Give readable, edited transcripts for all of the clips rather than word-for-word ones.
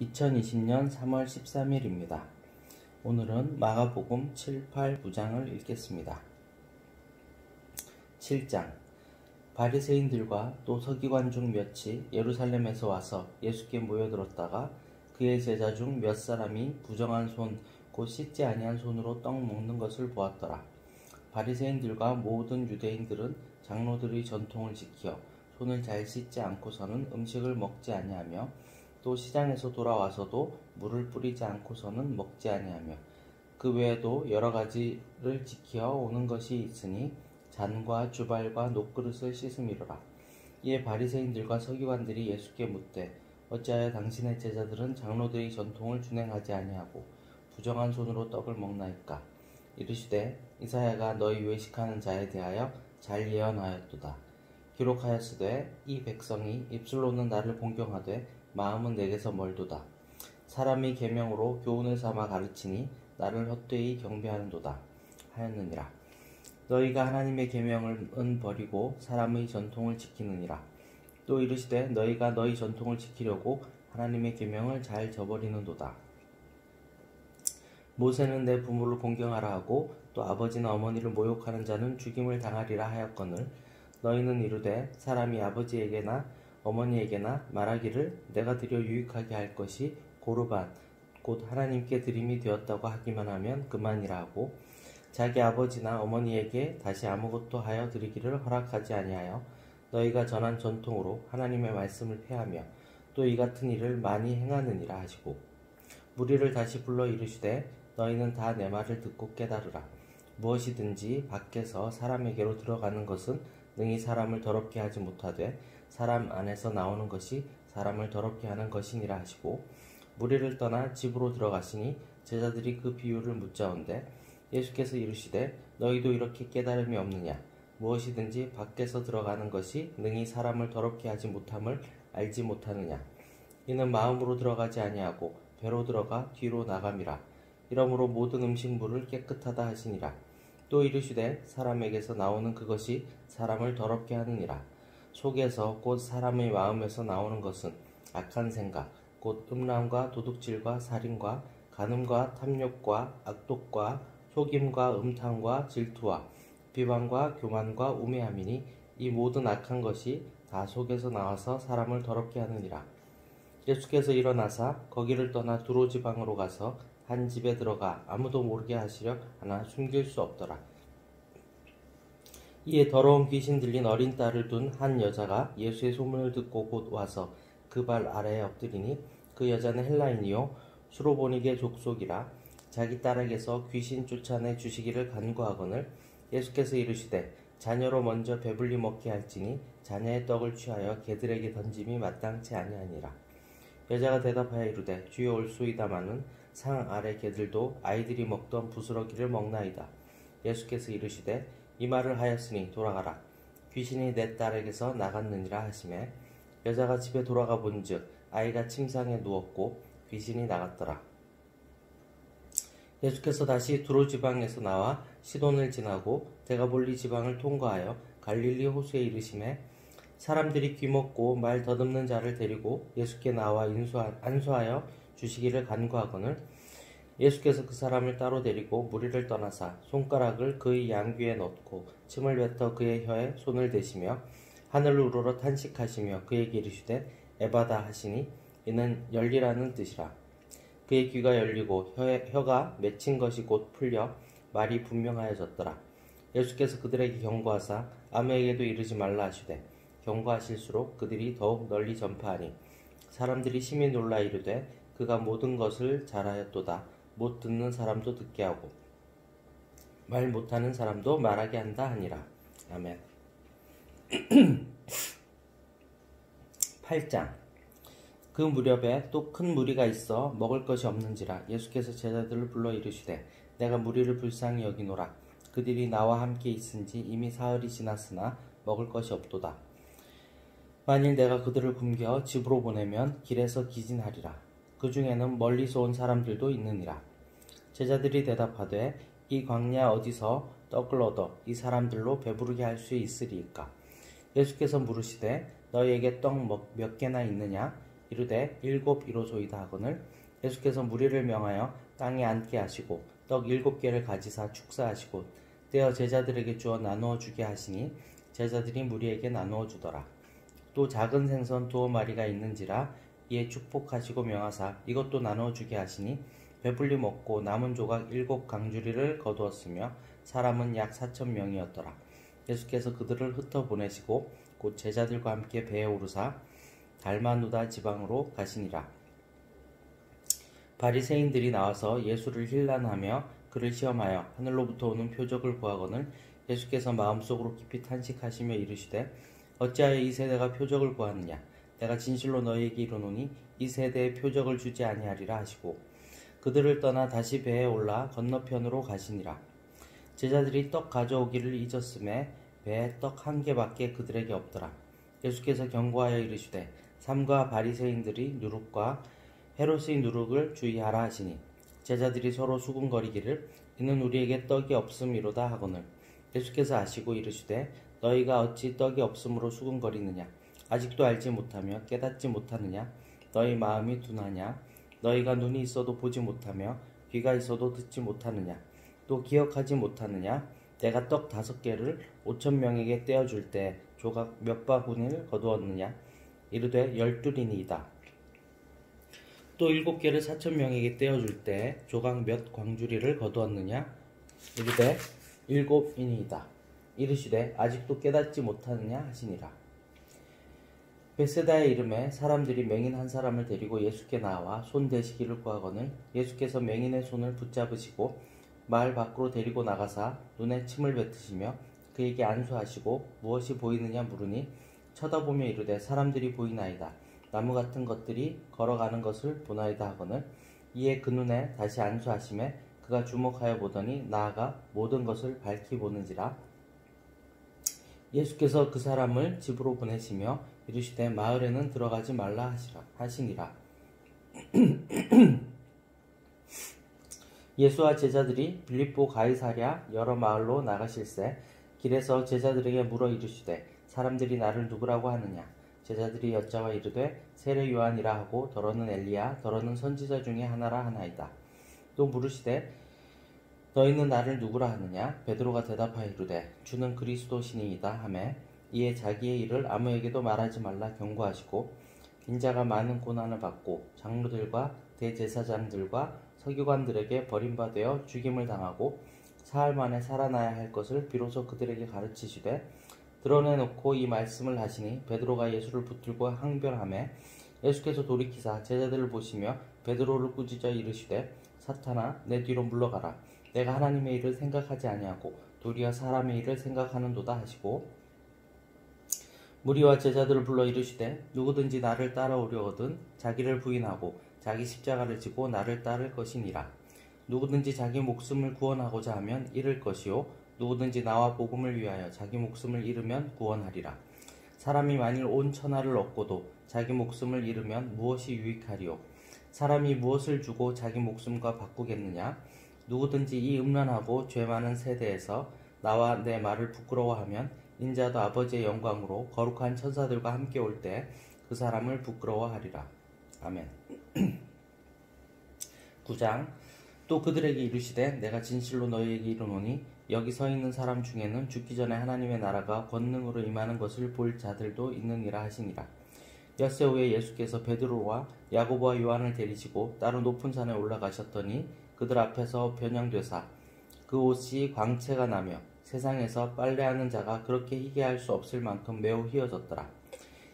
2020년 3월 13일입니다. 오늘은 마가복음 7, 8부장을 읽겠습니다. 7장. 바리새인들과 또 서기관 중 몇이 예루살렘에서 와서 예수께 모여들었다가 그의 제자 중 몇 사람이 부정한 손, 곧 씻지 아니한 손으로 떡 먹는 것을 보았더라. 바리새인들과 모든 유대인들은 장로들의 전통을 지켜 손을 잘 씻지 않고서는 음식을 먹지 아니하며 또 시장에서 돌아와서도 물을 뿌리지 않고서는 먹지 아니하며 그 외에도 여러 가지를 지켜 오는 것이 있으니 잔과 주발과 녹그릇을 씻음이로라. 이에 바리새인들과 서기관들이 예수께 묻되 어찌하여 당신의 제자들은 장로들의 전통을 준행하지 아니하고 부정한 손으로 떡을 먹나이까? 이르시되 이사야가 너희 외식하는 자에 대하여 잘 예언하였도다. 기록하였으되 이 백성이 입술로는 나를 공경하되 마음은 내게서 멀도다. 사람의 계명으로 교훈을 삼아 가르치니 나를 헛되이 경배하는도다 하였느니라. 너희가 하나님의 계명은 버리고 사람의 전통을 지키느니라. 또 이르시되 너희가 너희 전통을 지키려고 하나님의 계명을 잘 저버리는도다. 모세는 내 부모를 공경하라 하고 또 아버지나 어머니를 모욕하는 자는 죽임을 당하리라 하였거늘 너희는 이르되 사람이 아버지에게나 어머니에게나 말하기를 내가 드려 유익하게 할 것이 고르반 곧 하나님께 드림이 되었다고 하기만 하면 그만이라 하고 자기 아버지나 어머니에게 다시 아무것도 하여 드리기를 허락하지 아니하여 너희가 전한 전통으로 하나님의 말씀을 폐하며 또 이 같은 일을 많이 행하느니라 하시고 무리를 다시 불러 이르시되 너희는 다 내 말을 듣고 깨달으라. 무엇이든지 밖에서 사람에게로 들어가는 것은 능히 사람을 더럽게 하지 못하되 사람 안에서 나오는 것이 사람을 더럽게 하는 것이니라 하시고 무리를 떠나 집으로 들어가시니 제자들이 그 비유를 묻자온데 예수께서 이르시되 너희도 이렇게 깨달음이 없느냐? 무엇이든지 밖에서 들어가는 것이 능히 사람을 더럽게 하지 못함을 알지 못하느냐? 이는 마음으로 들어가지 아니하고 배로 들어가 뒤로 나감이라. 이러므로 모든 음식물을 깨끗하다 하시니라. 또 이르시되 사람에게서 나오는 그것이 사람을 더럽게 하느니라. 속에서 곧 사람의 마음에서 나오는 것은 악한 생각, 곧 음란과 도둑질과 살인과 간음과 탐욕과 악독과 속임과 음탕과 질투와 비방과 교만과 우매함이니 이 모든 악한 것이 다 속에서 나와서 사람을 더럽게 하느니라. 예수께서 일어나사 거기를 떠나 두로 지방으로 가서 한 집에 들어가 아무도 모르게 하시려 하나 숨길 수 없더라. 이에 더러운 귀신 들린 어린 딸을 둔 한 여자가 예수의 소문을 듣고 곧 와서 그 발 아래에 엎드리니 그 여자는 헬라인이요 수로보니게 족속이라. 자기 딸에게서 귀신 쫓아내 주시기를 간구하거늘 예수께서 이르시되 자녀로 먼저 배불리 먹게 할지니 자녀의 떡을 취하여 개들에게 던짐이 마땅치 아니하니라. 여자가 대답하여 이르되 주여 올소이다마는 상 아래 개들도 아이들이 먹던 부스러기를 먹나이다. 예수께서 이르시되 이 말을 하였으니 돌아가라. 귀신이 내 딸에게서 나갔느니라 하시매 여자가 집에 돌아가 본즉 아이가 침상에 누웠고 귀신이 나갔더라. 예수께서 다시 두로 지방에서 나와 시돈을 지나고 데가볼리 지방을 통과하여 갈릴리 호수에 이르시매 사람들이 귀먹고 말 더듬는 자를 데리고 예수께 나와 안수하여 주시기를 간구하거늘 예수께서 그 사람을 따로 데리고 무리를 떠나사 손가락을 그의 양귀에 넣고 침을 뱉어 그의 혀에 손을 대시며 하늘을 우러러 탄식하시며 그에게 이르시되 에바다 하시니 이는 열리라는 뜻이라. 그의 귀가 열리고 혀가 맺힌 것이 곧 풀려 말이 분명하여졌더라. 예수께서 그들에게 경고하사 아무에게도 이르지 말라 하시되 경고하실수록 그들이 더욱 널리 전파하니 사람들이 심히 놀라 이르되 그가 모든 것을 잘하였도다. 못 듣는 사람도 듣게 하고 말 못하는 사람도 말하게 한다 하니라. 아멘. 8장. 그 무렵에 또 큰 무리가 있어 먹을 것이 없는지라 예수께서 제자들을 불러 이르시되 내가 무리를 불쌍히 여기노라. 그들이 나와 함께 있은지 이미 사흘이 지났으나 먹을 것이 없도다. 만일 내가 그들을 굶겨 집으로 보내면 길에서 기진하리라. 그 중에는 멀리서 온 사람들도 있느니라. 제자들이 대답하되 이 광야 어디서 떡을 얻어 이 사람들로 배부르게 할 수 있으리이까? 예수께서 물으시되 너희에게 떡 몇 개나 있느냐? 이르되 일곱 이로소이다 하거늘 예수께서 무리를 명하여 땅에 앉게 하시고 떡 7개를 가지사 축사하시고 떼어 제자들에게 주어 나누어 주게 하시니 제자들이 무리에게 나누어 주더라. 또 작은 생선 2마리가 있는지라 이에 축복하시고 명하사 이것도 나누어 주게 하시니 배불리 먹고 남은 조각 7강주리를 거두었으며 사람은 약 4,000명이었더라. 예수께서 그들을 흩어 보내시고 곧 제자들과 함께 배에 오르사 달마누다 지방으로 가시니라. 바리새인들이 나와서 예수를 힐난하며 그를 시험하여 하늘로부터 오는 표적을 구하거늘 예수께서 마음속으로 깊이 탄식하시며 이르시되 어찌하여 이 세대가 표적을 구하느냐 내가 진실로 너희에게 이르노니 이 세대에 표적을 주지 아니하리라 하시고 그들을 떠나 다시 배에 올라 건너편으로 가시니라. 제자들이 떡 가져오기를 잊었음에 배에 떡 1개밖에 그들에게 없더라. 예수께서 경고하여 이르시되 삼가 바리새인들이 누룩과 헤롯의 누룩을 주의하라 하시니 제자들이 서로 수군거리기를 이는 우리에게 떡이 없음이로다 하거늘 예수께서 아시고 이르시되 너희가 어찌 떡이 없음으로 수군거리느냐 아직도 알지 못하며 깨닫지 못하느냐 너희 마음이 둔하냐 너희가 눈이 있어도 보지 못하며 귀가 있어도 듣지 못하느냐 또 기억하지 못하느냐 내가 떡 5개를 5,000명에게 떼어줄 때 조각 몇 바구니를 거두었느냐 이르되 12이니이다. 또 7개를 4,000명에게 떼어줄 때 조각 몇 광주리를 거두었느냐 이르되 7이니이다. 이르시되 아직도 깨닫지 못하느냐 하시니라. 벳세다의 이름에 사람들이 맹인 한 사람을 데리고 예수께 나와 손 대시기를 구하거늘 예수께서 맹인의 손을 붙잡으시고 마을 밖으로 데리고 나가사 눈에 침을 뱉으시며 그에게 안수하시고 무엇이 보이느냐 물으니 쳐다보며 이르되 사람들이 보이나이다. 나무 같은 것들이 걸어가는 것을 보나이다 하거늘 이에 그 눈에 다시 안수하심에 그가 주목하여 보더니 나아가 모든 것을 밝히 보는지라. 예수께서 그 사람을 집으로 보내시며 이르시되 마을에는 들어가지 말라 하시니라. 예수와 제자들이 빌립보 가이사랴 여러 마을로 나가실새 길에서 제자들에게 물어 이르시되 사람들이 나를 누구라고 하느냐 제자들이 여짜와 이르되 세례 요한이라 하고 더러는 엘리야 더러는 선지자 중에 하나라 하나이다. 또 물으시되 너희는 나를 누구라 하느냐 베드로가 대답하여 이르되 주는 그리스도시니이다 하매 이에 자기의 일을 아무에게도 말하지 말라 경고하시고 빈자가 많은 고난을 받고 장로들과 대제사장들과 서기관들에게 버림받아 죽임을 당하고 사흘 만에 살아나야 할 것을 비로소 그들에게 가르치시되 드러내놓고 이 말씀을 하시니 베드로가 예수를 붙들고 항변하매 예수께서 돌이키사 제자들을 보시며 베드로를 꾸짖어 이르시되 사탄아 내 뒤로 물러가라 내가 하나님의 일을 생각하지 아니하고 도리어 사람의 일을 생각하는도다 하시고 무리와 제자들을 불러 이르시되 누구든지 나를 따라오려거든 자기를 부인하고 자기 십자가를 지고 나를 따를 것이니라. 누구든지 자기 목숨을 구원하고자 하면 잃을 것이요 누구든지 나와 복음을 위하여 자기 목숨을 잃으면 구원하리라. 사람이 만일 온 천하를 얻고도 자기 목숨을 잃으면 무엇이 유익하리요? 사람이 무엇을 주고 자기 목숨과 바꾸겠느냐? 누구든지 이 음란하고 죄 많은 세대에서 나와 내 말을 부끄러워하면 인자도 아버지의 영광으로 거룩한 천사들과 함께 올 때 그 사람을 부끄러워하리라. 아멘. 9장 또 그들에게 이르시되 내가 진실로 너희에게 이르노니 여기 서 있는 사람 중에는 죽기 전에 하나님의 나라가 권능으로 임하는 것을 볼 자들도 있느니라 하시니라. 엿새 후에 예수께서 베드로와 야고보와 요한을 데리시고 따로 높은 산에 올라가셨더니 그들 앞에서 변형되사 그 옷이 광채가 나며 세상에서 빨래하는 자가 그렇게 희게 할 수 없을 만큼 매우 희어졌더라.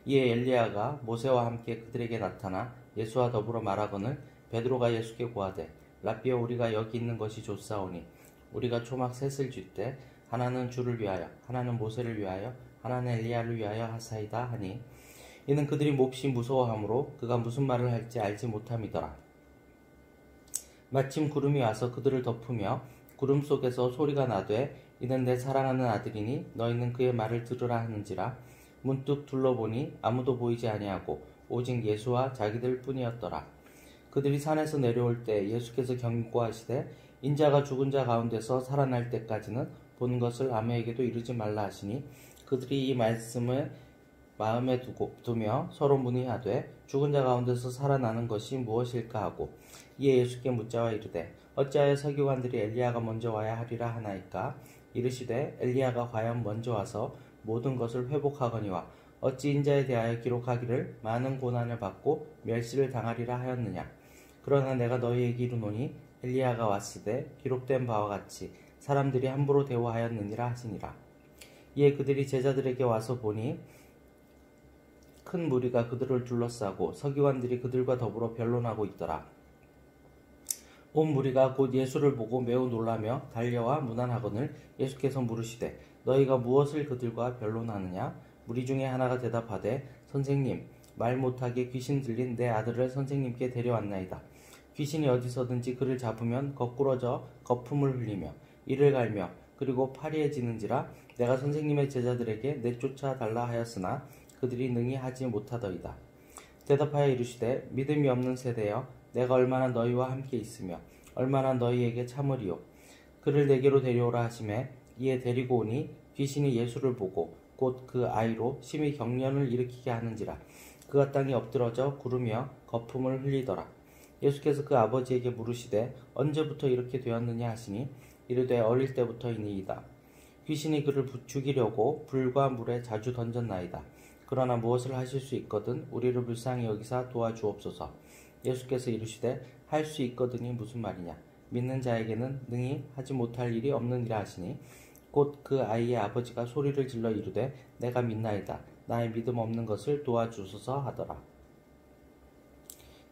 이에 엘리야가 모세와 함께 그들에게 나타나 예수와 더불어 말하거늘 베드로가 예수께 고하되 라삐여 우리가 여기 있는 것이 좋사오니 우리가 초막 셋을 쥘때 하나는 주를 위하여 하나는 모세를 위하여 하나는 엘리야를 위하여 하사이다 하니 이는 그들이 몹시 무서워하므로 그가 무슨 말을 할지 알지 못함이더라. 마침 구름이 와서 그들을 덮으며 구름 속에서 소리가 나되 이는 내 사랑하는 아들이니 너희는 그의 말을 들으라 하는지라. 문득 둘러보니 아무도 보이지 아니하고 오직 예수와 자기들 뿐이었더라. 그들이 산에서 내려올 때 예수께서 경고하시되 인자가 죽은 자 가운데서 살아날 때까지는 본 것을 아무에게도 이르지 말라 하시니 그들이 이 말씀을 마음에 두며 서로 문의하되 죽은 자 가운데서 살아나는 것이 무엇일까 하고 이에 예수께 묻자와 이르되 어찌하여 서기관들이 엘리야가 먼저 와야 하리라 하나이까? 이르시되 엘리야가 과연 먼저 와서 모든 것을 회복하거니와 어찌 인자에 대하여 기록하기를 많은 고난을 받고 멸시를 당하리라 하였느냐? 그러나 내가 너희에게 이르노니 엘리야가 왔으되 기록된 바와 같이 사람들이 함부로 대우하였느니라 하시니라. 이에 그들이 제자들에게 와서 보니 큰 무리가 그들을 둘러싸고 서기관들이 그들과 더불어 변론하고 있더라. 온 무리가 곧 예수를 보고 매우 놀라며 달려와 문안하거늘 예수께서 물으시되 너희가 무엇을 그들과 변론하느냐? 무리 중에 하나가 대답하되 선생님 말 못하게 귀신 들린 내 아들을 선생님께 데려왔나이다. 귀신이 어디서든지 그를 잡으면 거꾸러져 거품을 흘리며 이를 갈며 그리고 파리해지는지라 내가 선생님의 제자들에게 내쫓아 달라 하였으나 그들이 능히 하지 못하더이다. 대답하여 이르시되 믿음이 없는 세대여 내가 얼마나 너희와 함께 있으며 얼마나 너희에게 참으리요. 그를 내게로 데려오라 하시매 이에 데리고 오니 귀신이 예수를 보고 곧 그 아이로 심히 경련을 일으키게 하는지라 그가 땅에 엎드러져 구르며 거품을 흘리더라. 예수께서 그 아버지에게 물으시되 언제부터 이렇게 되었느냐 하시니 이르되 어릴 때부터이니이다. 귀신이 그를 죽이려고 불과 물에 자주 던졌나이다. 그러나 무엇을 하실 수 있거든 우리를 불쌍히 여기사 도와주옵소서. 예수께서 이르시되 할 수 있거든이 무슨 말이냐? 믿는 자에게는 능히 하지 못할 일이 없느니라 하시니 곧 그 아이의 아버지가 소리를 질러 이르되 내가 믿나이다. 나의 믿음 없는 것을 도와주소서 하더라.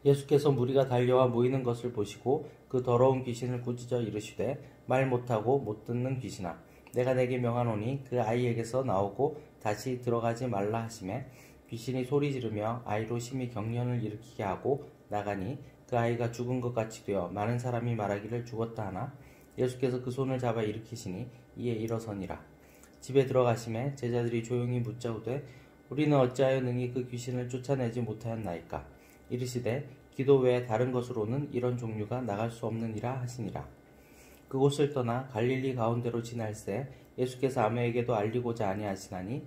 예수께서 무리가 달려와 모이는 것을 보시고 그 더러운 귀신을 꾸짖어 이르시되 말 못하고 못 듣는 귀신아 내가 내게 명하노니 그 아이에게서 나오고 다시 들어가지 말라 하시매 귀신이 소리 지르며 아이로 심히 경련을 일으키게 하고 나가니 그 아이가 죽은 것 같이 되어 많은 사람이 말하기를 죽었다 하나 예수께서 그 손을 잡아 일으키시니 이에 일어서니라. 집에 들어가심에 제자들이 조용히 묻자오되 우리는 어찌하여 능히 그 귀신을 쫓아내지 못하였나이까? 이르시되 기도 외에 다른 것으로는 이런 종류가 나갈 수 없느니라 하시니라. 그곳을 떠나 갈릴리 가운데로 지날새 예수께서 아무에게도 알리고자 아니하시나니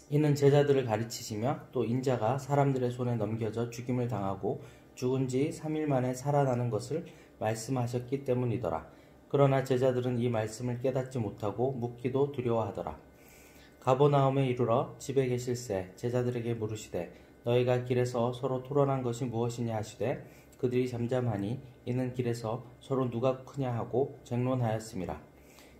이는 제자들을 가르치시며 또 인자가 사람들의 손에 넘겨져 죽임을 당하고 죽은 지 3일 만에 살아나는 것을 말씀하셨기 때문이더라. 그러나 제자들은 이 말씀을 깨닫지 못하고 묻기도 두려워하더라. 가버나움에 이르러 집에 계실새 제자들에게 물으시되 너희가 길에서 서로 토론한 것이 무엇이냐 하시되 그들이 잠잠하니 이는 길에서 서로 누가 크냐 하고 쟁론하였음이라.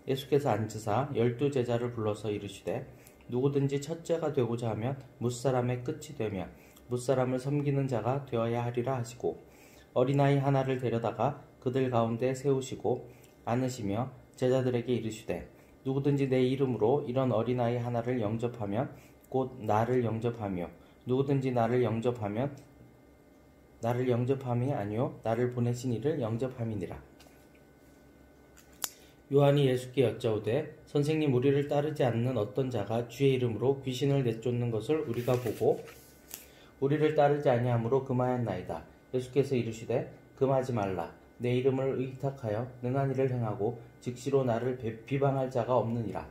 예수께서 앉으사 12 제자를 불러서 이르시되 누구든지 첫째가 되고자 하면 뭇사람의 끝이 되며 뭇사람을 섬기는 자가 되어야 하리라 하시고 어린아이 하나를 데려다가 그들 가운데 세우시고 안으시며 제자들에게 이르시되 누구든지 내 이름으로 이런 어린아이 하나를 영접하면 곧 나를 영접하며 누구든지 나를 영접함이 아니요 나를 보내신 이를 영접함이니라. 요한이 예수께 여짜오되 선생님 우리를 따르지 않는 어떤 자가 주의 이름으로 귀신을 내쫓는 것을 우리가 보고 우리를 따르지 아니하므로 금하였나이다. 예수께서 이르시되 금하지 말라. 내 이름을 의탁하여 능한 일을 행하고 즉시로 나를 비방할 자가 없느니라.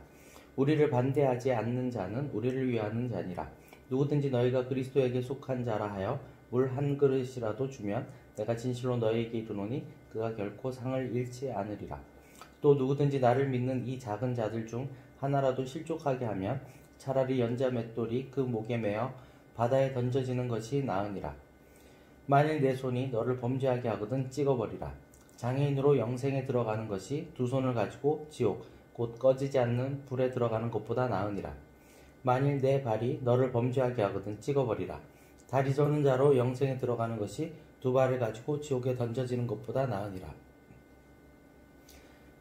우리를 반대하지 않는 자는 우리를 위하는 자니라. 누구든지 너희가 그리스도에게 속한 자라 하여 물 한 그릇이라도 주면 내가 진실로 너희에게 이르노니 그가 결코 상을 잃지 않으리라. 또 누구든지 나를 믿는 이 작은 자들 중 하나라도 실족하게 하면 차라리 연자 맷돌이 그 목에 매어 바다에 던져지는 것이 나으니라. 만일 내 손이 너를 범죄하게 하거든 찍어버리라. 장애인으로 영생에 들어가는 것이 두 손을 가지고 지옥 곧 꺼지지 않는 불에 들어가는 것보다 나으니라. 만일 내 발이 너를 범죄하게 하거든 찍어버리라. 다리 저는 자로 영생에 들어가는 것이 두 발을 가지고 지옥에 던져지는 것보다 나으니라.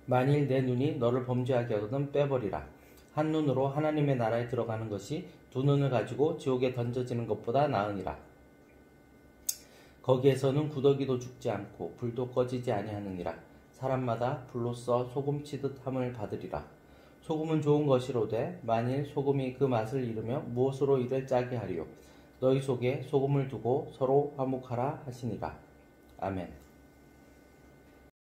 만일 내 눈이 너를 범죄하게 하거든 빼버리라. 한 눈으로 하나님의 나라에 들어가는 것이 두 눈을 가지고 지옥에 던져지는 것보다 나으니라. 거기에서는 구더기도 죽지 않고 불도 꺼지지 아니하느니라. 사람마다 불로써 소금치듯 함을 받으리라. 소금은 좋은 것이로되 만일 소금이 그 맛을 잃으며 무엇으로 이를 짜게 하리요. 너희 속에 소금을 두고 서로 화목하라 하시니라. 아멘.